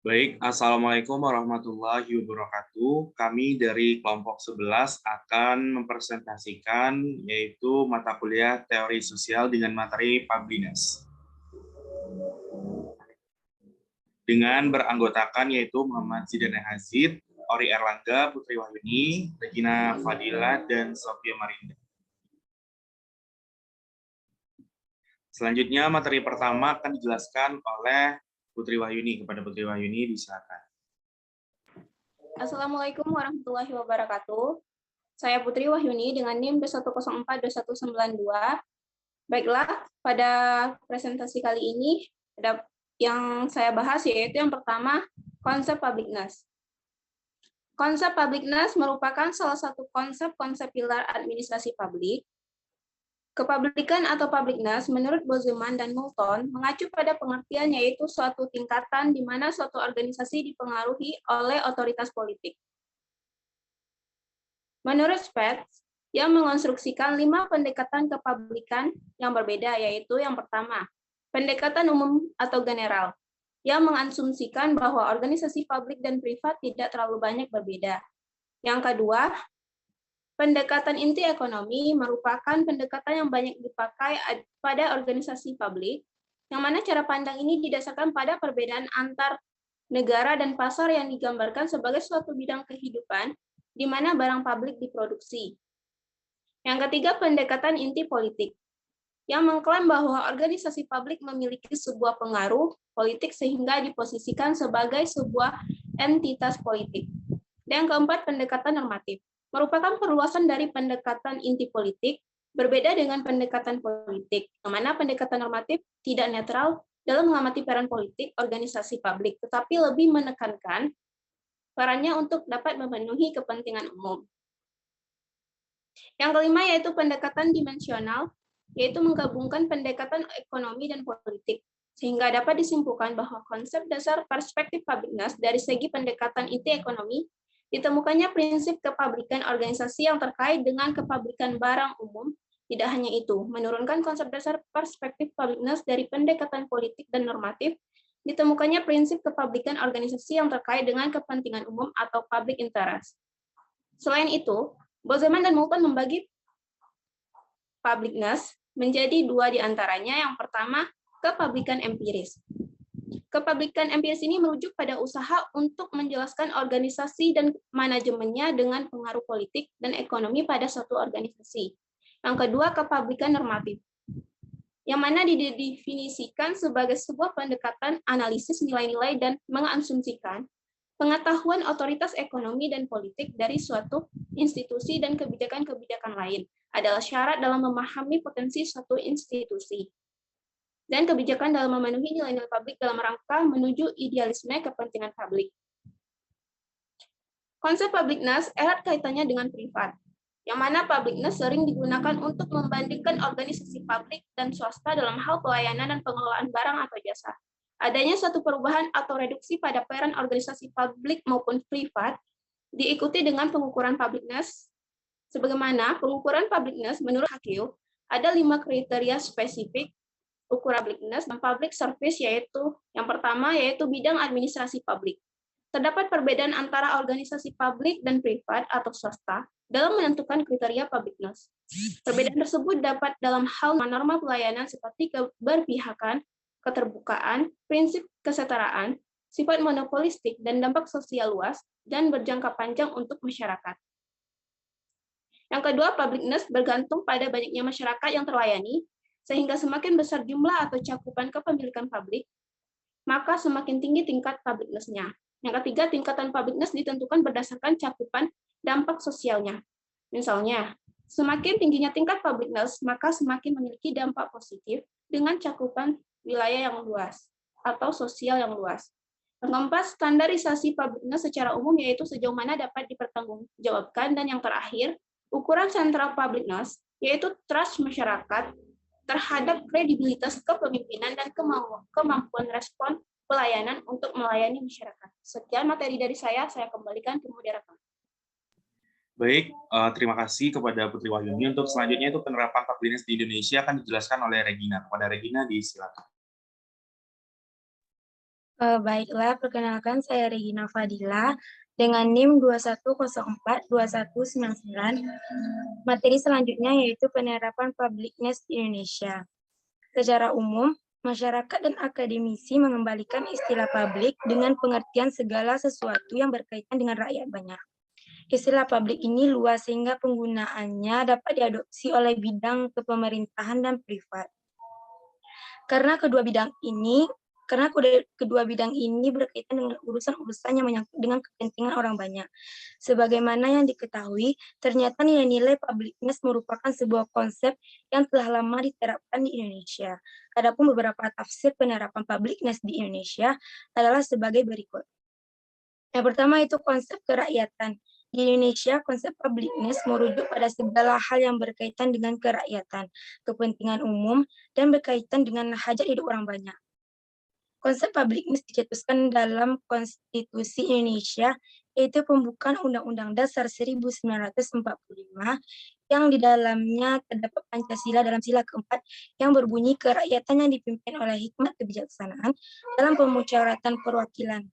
Baik, Assalamualaikum warahmatullahi wabarakatuh. Kami dari kelompok 11 akan mempresentasikan yaitu mata kuliah Teori Sosial dengan materi Publinas. Dengan beranggotakan yaitu Muhammad Zidane Hazid, Ori Erlangga, Putri Wahyuni, Regina Fadila, dan Sofia Marinda. Selanjutnya materi pertama akan dijelaskan oleh Putri Wahyuni. Kepada Putri Wahyuni, disilakan. Assalamualaikum warahmatullahi wabarakatuh. Saya Putri Wahyuni dengan NIM B1042192. Baiklah, pada presentasi kali ini yang saya bahas yaitu yang pertama, konsep publicness. Konsep publicness merupakan salah satu konsep pilar administrasi publik. Kepublikan atau publicness menurut Bozeman dan Moulton mengacu pada pengertian yaitu suatu tingkatan di mana suatu organisasi dipengaruhi oleh otoritas politik. Menurut Spatz, yang mengonstruksikan 5 pendekatan kepublikan yang berbeda, yaitu yang pertama, pendekatan umum atau general, yang mengasumsikan bahwa organisasi publik dan privat tidak terlalu banyak berbeda. Yang kedua, pendekatan inti ekonomi merupakan pendekatan yang banyak dipakai pada organisasi publik, yang mana cara pandang ini didasarkan pada perbedaan antar negara dan pasar yang digambarkan sebagai suatu bidang kehidupan di mana barang publik diproduksi. Yang ketiga, pendekatan inti politik, yang mengklaim bahwa organisasi publik memiliki sebuah pengaruh politik sehingga diposisikan sebagai sebuah entitas politik. Dan yang keempat, pendekatan normatif, merupakan perluasan dari pendekatan inti politik, berbeda dengan pendekatan politik, yang mana pendekatan normatif tidak netral dalam mengamati peran politik organisasi publik, tetapi lebih menekankan perannya untuk dapat memenuhi kepentingan umum. Yang kelima yaitu pendekatan dimensional, yaitu menggabungkan pendekatan ekonomi dan politik, sehingga dapat disimpulkan bahwa konsep dasar perspektif publicness dari segi pendekatan inti ekonomi, ditemukannya prinsip kepublikan organisasi yang terkait dengan kepublikan barang umum. Tidak hanya itu, menurunkan konsep dasar perspektif publicness dari pendekatan politik dan normatif, ditemukannya prinsip kepublikan organisasi yang terkait dengan kepentingan umum atau public interest. Selain itu, Bozeman dan Moulton membagi publicness menjadi 2 diantaranya. Yang pertama, kepublikan empiris. Kepublikan empiris ini merujuk pada usaha untuk menjelaskan organisasi dan manajemennya dengan pengaruh politik dan ekonomi pada suatu organisasi. Yang kedua, kepublikan normatif, yang mana didefinisikan sebagai sebuah pendekatan analisis nilai-nilai dan mengasumsikan pengetahuan otoritas ekonomi dan politik dari suatu institusi dan kebijakan-kebijakan lain adalah syarat dalam memahami potensi suatu institusi dan kebijakan dalam memenuhi nilai-nilai publik dalam rangka menuju idealisme kepentingan publik. Konsep publicness erat kaitannya dengan privat, yang mana publicness sering digunakan untuk membandingkan organisasi publik dan swasta dalam hal pelayanan dan pengelolaan barang atau jasa. Adanya suatu perubahan atau reduksi pada peran organisasi publik maupun privat diikuti dengan pengukuran publicness. Sebagaimana pengukuran publicness menurut Hakil, ada 5 kriteria spesifik ukuran publicness dan public service, yaitu yang pertama yaitu bidang administrasi publik. Terdapat perbedaan antara organisasi publik dan privat atau swasta dalam menentukan kriteria publicness. Perbedaan tersebut dapat dalam hal norma pelayanan seperti keberpihakan, keterbukaan, prinsip kesetaraan, sifat monopolistik, dan dampak sosial luas dan berjangka panjang untuk masyarakat. Yang kedua, publicness bergantung pada banyaknya masyarakat yang terlayani, sehingga semakin besar jumlah atau cakupan kepemilikan publik, maka semakin tinggi tingkat publicness-nya. Yang ketiga, tingkatan publicness ditentukan berdasarkan cakupan dampak sosialnya. Misalnya, semakin tingginya tingkat publicness, maka semakin memiliki dampak positif dengan cakupan wilayah yang luas atau sosial yang luas. Yang keempat, standarisasi publicness secara umum, yaitu sejauh mana dapat dipertanggungjawabkan. Dan yang terakhir, ukuran sentral publicness, yaitu trust masyarakat terhadap kredibilitas kepemimpinan dan kemampuan respon pelayanan untuk melayani masyarakat. Sekian materi dari saya kembalikan ke moderator. Baik, terima kasih kepada Putri Wahyuni. Untuk selanjutnya itu penerapan publicness di Indonesia akan dijelaskan oleh Regina. Kepada Regina, disilakan. Baiklah, perkenalkan saya Regina Fadila dengan NIM 21042199. Materi selanjutnya yaitu penerapan publicness di Indonesia. Secara umum, masyarakat dan akademisi mengembalikan istilah publik dengan pengertian segala sesuatu yang berkaitan dengan rakyat banyak. Istilah publik ini luas sehingga penggunaannya dapat diadopsi oleh bidang kepemerintahan dan privat. Karena kedua bidang ini berkaitan dengan urusan-urusan yang menyangkut dengan kepentingan orang banyak. Sebagaimana yang diketahui, ternyata nilai-nilai publicness merupakan sebuah konsep yang telah lama diterapkan di Indonesia. Adapun beberapa tafsir penerapan publicness di Indonesia adalah sebagai berikut. Yang pertama itu konsep kerakyatan. Di Indonesia, konsep publicness merujuk pada segala hal yang berkaitan dengan kerakyatan, kepentingan umum, dan berkaitan dengan hajat hidup orang banyak. Konsep publicness dicetuskan dalam Konstitusi Indonesia, yaitu pembukaan Undang-Undang Dasar 1945, yang di dalamnya terdapat Pancasila dalam sila keempat, yang berbunyi kerakyatan yang dipimpin oleh hikmat kebijaksanaan dalam pemusyawaratan perwakilan.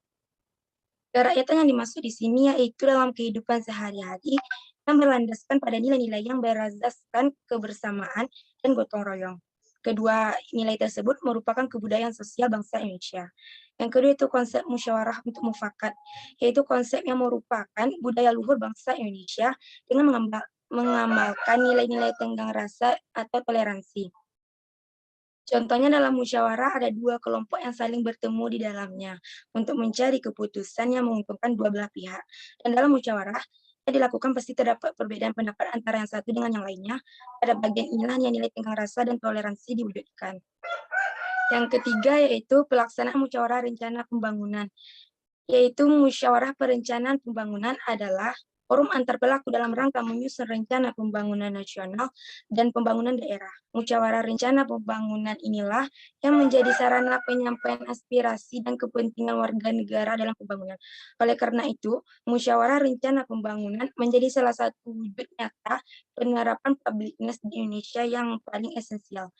Kerakyatan yang dimaksud di sini yaitu dalam kehidupan sehari-hari yang berlandaskan pada nilai-nilai yang berasaskan kebersamaan dan gotong royong. Kedua nilai tersebut merupakan kebudayaan sosial bangsa Indonesia. Yang kedua itu konsep musyawarah untuk mufakat, yaitu konsep yang merupakan budaya luhur bangsa Indonesia dengan mengamalkan nilai-nilai tenggang rasa atau toleransi. Contohnya dalam musyawarah ada dua kelompok yang saling bertemu di dalamnya untuk mencari keputusan yang menguntungkan dua belah pihak. Dan dalam musyawarah yang dilakukan pasti terdapat perbedaan pendapat antara yang satu dengan yang lainnya. Pada bagian inilah yang nilai tenggang rasa dan toleransi diwujudkan. Yang ketiga yaitu pelaksanaan musyawarah rencana pembangunan. Yaitu musyawarah perencanaan pembangunan adalah forum antar pelaku dalam rangka menyusun rencana pembangunan nasional dan pembangunan daerah. Musyawarah rencana pembangunan inilah yang menjadi sarana penyampaian aspirasi dan kepentingan warga negara dalam pembangunan. Oleh karena itu, musyawarah rencana pembangunan menjadi salah satu wujud nyata penerapan publicness di Indonesia yang paling esensial.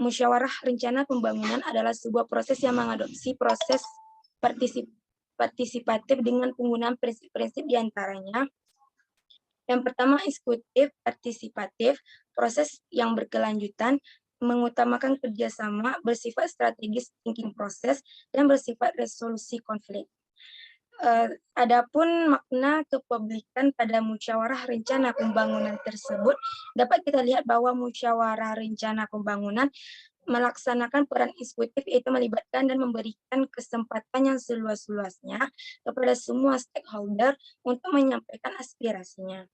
Musyawarah rencana pembangunan adalah sebuah proses yang mengadopsi proses partisipatif dengan penggunaan prinsip-prinsip diantaranya. Yang pertama, eksekutif partisipatif, proses yang berkelanjutan, mengutamakan kerjasama, bersifat strategis thinking proses, dan bersifat resolusi konflik. Adapun makna kepublikan pada musyawarah rencana pembangunan tersebut, dapat kita lihat bahwa musyawarah rencana pembangunan melaksanakan peran eksekutif, yaitu melibatkan dan memberikan kesempatan yang seluas-luasnya kepada semua stakeholder untuk menyampaikan aspirasinya.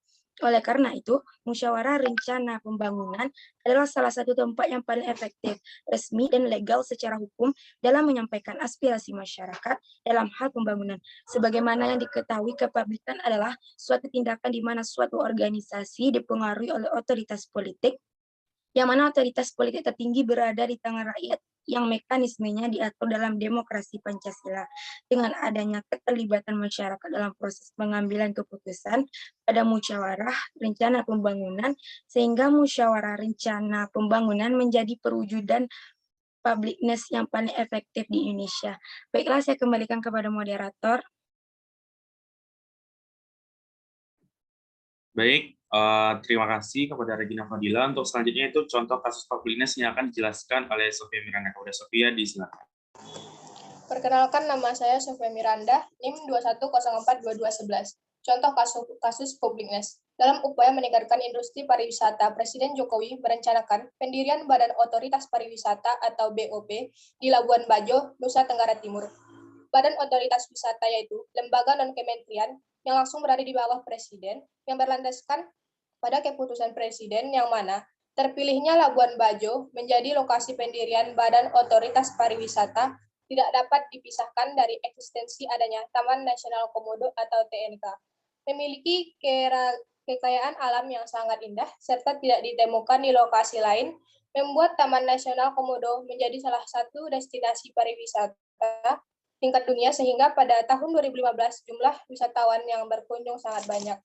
Oleh karena itu, musyawarah rencana pembangunan adalah salah satu tempat yang paling efektif, resmi, dan legal secara hukum dalam menyampaikan aspirasi masyarakat dalam hal pembangunan. Sebagaimana yang diketahui, kepublikan adalah suatu tindakan di mana suatu organisasi dipengaruhi oleh otoritas politik, yang mana otoritas politik tertinggi berada di tangan rakyat yang mekanismenya diatur dalam demokrasi Pancasila. Dengan adanya keterlibatan masyarakat dalam proses pengambilan keputusan pada musyawarah rencana pembangunan, sehingga musyawarah rencana pembangunan menjadi perwujudan publicness yang paling efektif di Indonesia. Baiklah, saya kembalikan kepada moderator. Baik, terima kasih kepada Regina Fadila. Untuk selanjutnya itu contoh kasus publicness yang akan dijelaskan oleh Sofia Miranda. Kepada Sofia, disilakan. Perkenalkan, nama saya Sofia Miranda, NIM 21042211. Contoh kasus publicness. Dalam upaya meningkatkan industri pariwisata, Presiden Jokowi merencanakan pendirian Badan Otoritas Pariwisata atau BOP di Labuan Bajo, Nusa Tenggara Timur. Badan Otoritas Wisata yaitu lembaga non-kementerian yang langsung berada di bawah Presiden, yang berlandaskan pada keputusan Presiden yang mana terpilihnya Labuan Bajo menjadi lokasi pendirian Badan Otoritas Pariwisata tidak dapat dipisahkan dari eksistensi adanya Taman Nasional Komodo atau TNK. Memiliki kekayaan alam yang sangat indah serta tidak ditemukan di lokasi lain, membuat Taman Nasional Komodo menjadi salah satu destinasi pariwisata tingkat dunia, sehingga pada tahun 2015 jumlah wisatawan yang berkunjung sangat banyak.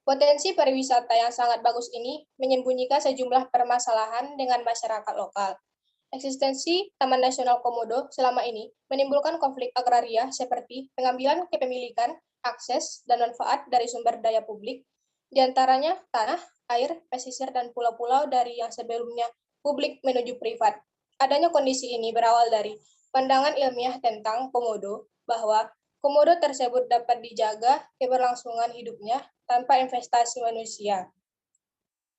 Potensi pariwisata yang sangat bagus ini menyembunyikan sejumlah permasalahan dengan masyarakat lokal. Eksistensi Taman Nasional Komodo selama ini menimbulkan konflik agraria seperti pengambilan kepemilikan, akses, dan manfaat dari sumber daya publik, diantaranya tanah, air, pesisir, dan pulau-pulau dari yang sebelumnya publik menuju privat. Adanya kondisi ini berawal dari pandangan ilmiah tentang komodo, bahwa komodo tersebut dapat dijaga keberlangsungan hidupnya tanpa investasi manusia.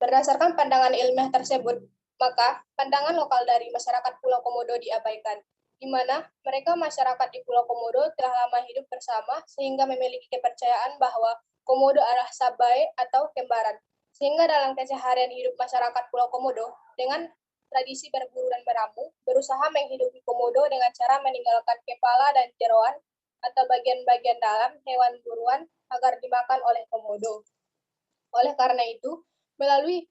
Berdasarkan pandangan ilmiah tersebut, maka pandangan lokal dari masyarakat Pulau Komodo diabaikan, di mana mereka masyarakat di Pulau Komodo telah lama hidup bersama sehingga memiliki kepercayaan bahwa komodo adalah sabai atau kembaran. Sehingga dalam keseharian hidup masyarakat Pulau Komodo, dengan tradisi berburu dan beramu, berusaha menghidupi komodo dengan cara meninggalkan kepala dan jeroan atau bagian-bagian dalam hewan buruan agar dimakan oleh komodo. Oleh karena itu, melalui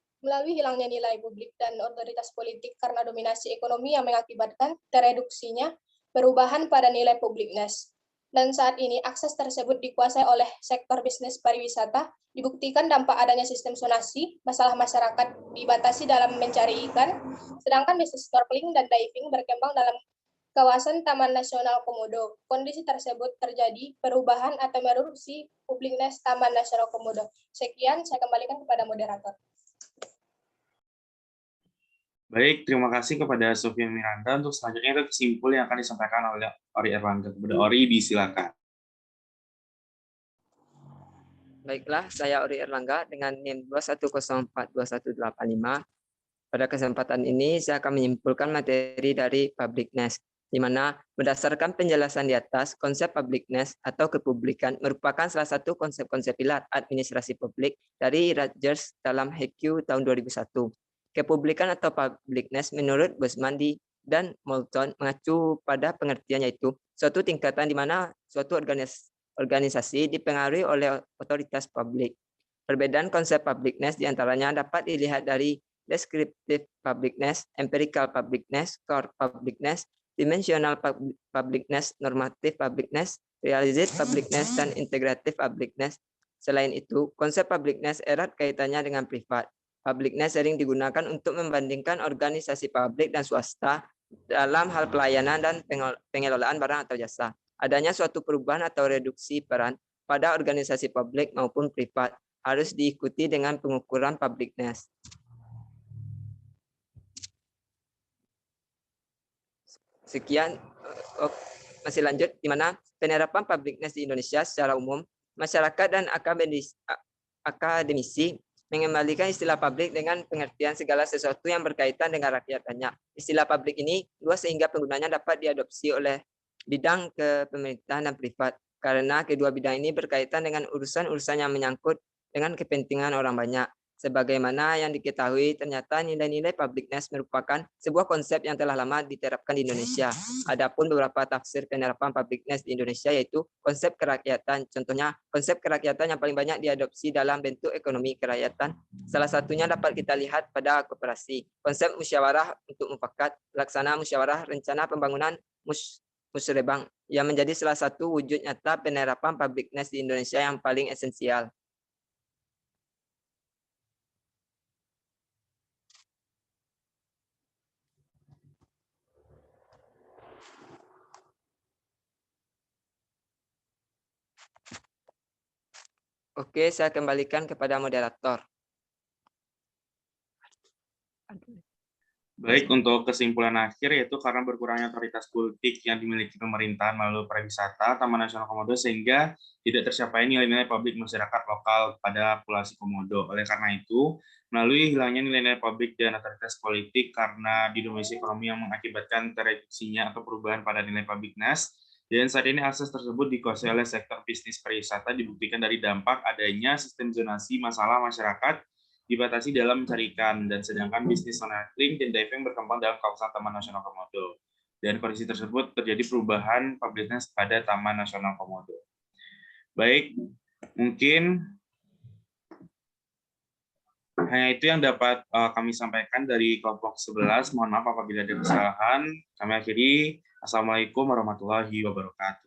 hilangnya nilai publik dan otoritas politik karena dominasi ekonomi yang mengakibatkan tereduksinya perubahan pada nilai publikness. Dan saat ini akses tersebut dikuasai oleh sektor bisnis pariwisata, dibuktikan dampak adanya sistem zonasi, masalah masyarakat dibatasi dalam mencari ikan, sedangkan bisnis snorkeling dan diving berkembang dalam kawasan Taman Nasional Komodo. Kondisi tersebut terjadi perubahan atau erosi publikness Taman Nasional Komodo. Sekian, saya kembalikan kepada moderator. Baik, terima kasih kepada Sofia Miranda. Untuk selanjutnya itu kesimpul yang akan disampaikan oleh Ori Erlangga. Kepada Ori, disilakan. Baiklah, saya Ori Erlangga dengan NIM 2104218. Pada kesempatan ini, saya akan menyimpulkan materi dari publicness, di mana berdasarkan penjelasan di atas, konsep publicness atau kepublikan merupakan salah satu konsep-konsep pilar administrasi publik dari Rutgers dalam HQ tahun 2001. Kepublikan atau publicness menurut Bosman dan Moulton mengacu pada pengertian yaitu suatu tingkatan di mana suatu organisasi dipengaruhi oleh otoritas publik. Perbedaan konsep publicness diantaranya dapat dilihat dari descriptive publicness, empirical publicness, core publicness, dimensional publicness, normative publicness, realized publicness, dan integrative publicness. Selain itu, konsep publicness erat kaitannya dengan privat. Publicness sering digunakan untuk membandingkan organisasi publik dan swasta dalam hal pelayanan dan pengelolaan barang atau jasa. Adanya suatu perubahan atau reduksi peran pada organisasi publik maupun privat harus diikuti dengan pengukuran publicness. Sekian, masih lanjut, di mana penerapan publicness di Indonesia secara umum, masyarakat dan akademisi mengembalikan istilah publik dengan pengertian segala sesuatu yang berkaitan dengan rakyat banyak. Istilah publik ini luas sehingga penggunanya dapat diadopsi oleh bidang kepemerintahan dan privat, karena kedua bidang ini berkaitan dengan urusan-urusan yang menyangkut dengan kepentingan orang banyak. Sebagaimana yang diketahui, ternyata nilai-nilai publicness merupakan sebuah konsep yang telah lama diterapkan di Indonesia. Adapun beberapa tafsir penerapan publicness di Indonesia yaitu konsep kerakyatan. Contohnya, konsep kerakyatan yang paling banyak diadopsi dalam bentuk ekonomi kerakyatan. Salah satunya dapat kita lihat pada koperasi. Konsep musyawarah untuk mufakat, laksana musyawarah rencana pembangunan musrebang yang menjadi salah satu wujud nyata penerapan publicness di Indonesia yang paling esensial. Oke, saya kembalikan kepada moderator. Baik, untuk kesimpulan akhir yaitu karena berkurangnya otoritas politik yang dimiliki pemerintahan melalui pariwisata Taman Nasional Komodo sehingga tidak tercapai nilai-nilai publik masyarakat lokal pada populasi Komodo. Oleh karena itu, melalui hilangnya nilai-nilai publik dan otoritas politik karena didominasi ekonomi yang mengakibatkan tereduksinya atau perubahan pada nilai publicness, dan saat ini akses tersebut dikuasai oleh sektor bisnis pariwisata dibuktikan dari dampak adanya sistem zonasi masalah masyarakat dibatasi dalam mencari ikan, dan sedangkan bisnis snorkeling dan diving berkembang dalam kawasan Taman Nasional Komodo. Dan kondisi tersebut terjadi perubahan publicness pada Taman Nasional Komodo. Baik, mungkin hanya itu yang dapat kami sampaikan dari kelompok 11. Mohon maaf apabila ada kesalahan. Kami akhiri. Assalamualaikum warahmatullahi wabarakatuh.